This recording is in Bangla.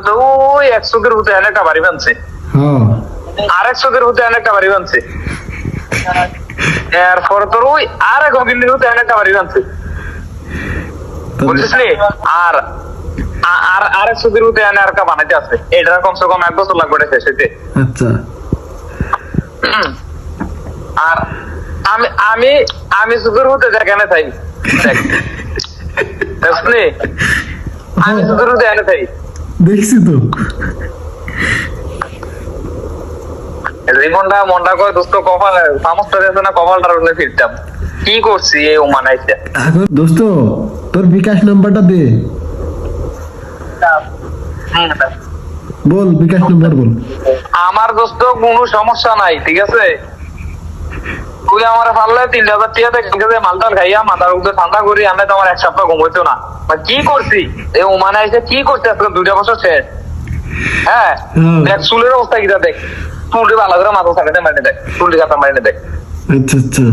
তো ওই 100 হুতে একটা বাড়ি বানছে, আর 100 হুতে একটা বাড়ি বানছে, এরপর তোর ওই আর এক গিন্দির হুতে একটা বাড়ি বানছে, বুঝছিস নি? আর আর আর 100 হুতে আর একটা বানাইতে আছে, এটা কমসে কম 1 বছর লাগবে শেষ হইতে। আচ্ছা, আর আমি আমি আমি সুদূর হতে যেখানে থাই, আমি সুদূর হতে এনে থাই, দেখছি তো। জীবনটা মনটা করে দোস্ত কপাল সমস্যা দিয়েছে না, কপালটার উপরে ফিরতাম, কি করছি এই ও মানাইছে। এখন দোস্ত তোর বিকাশ নাম্বারটা দে, বল বিকাশ নাম্বার বল। আমার দোস্ত কোনো সমস্যা নাই, ঠিক আছে? তুই আমার পারলে 3000 টাকা মালটাল খাইয়া মাথার উপরে ঠান্ডা করি, আমি তোমার 1 সপ্তাহ ঘুমাইতো না। কি করছি এই ওমানে এসে, কি করছে আজকে 2টা বছর শেষ। হ্যাঁ দেখ চুলের অবস্থা কিটা দেখ, চুলটি ভালো করে মাথা সাকাতে মারিনে দেখ, চুলটি কাটা মারিনে দেখ। আচ্ছা আচ্ছা।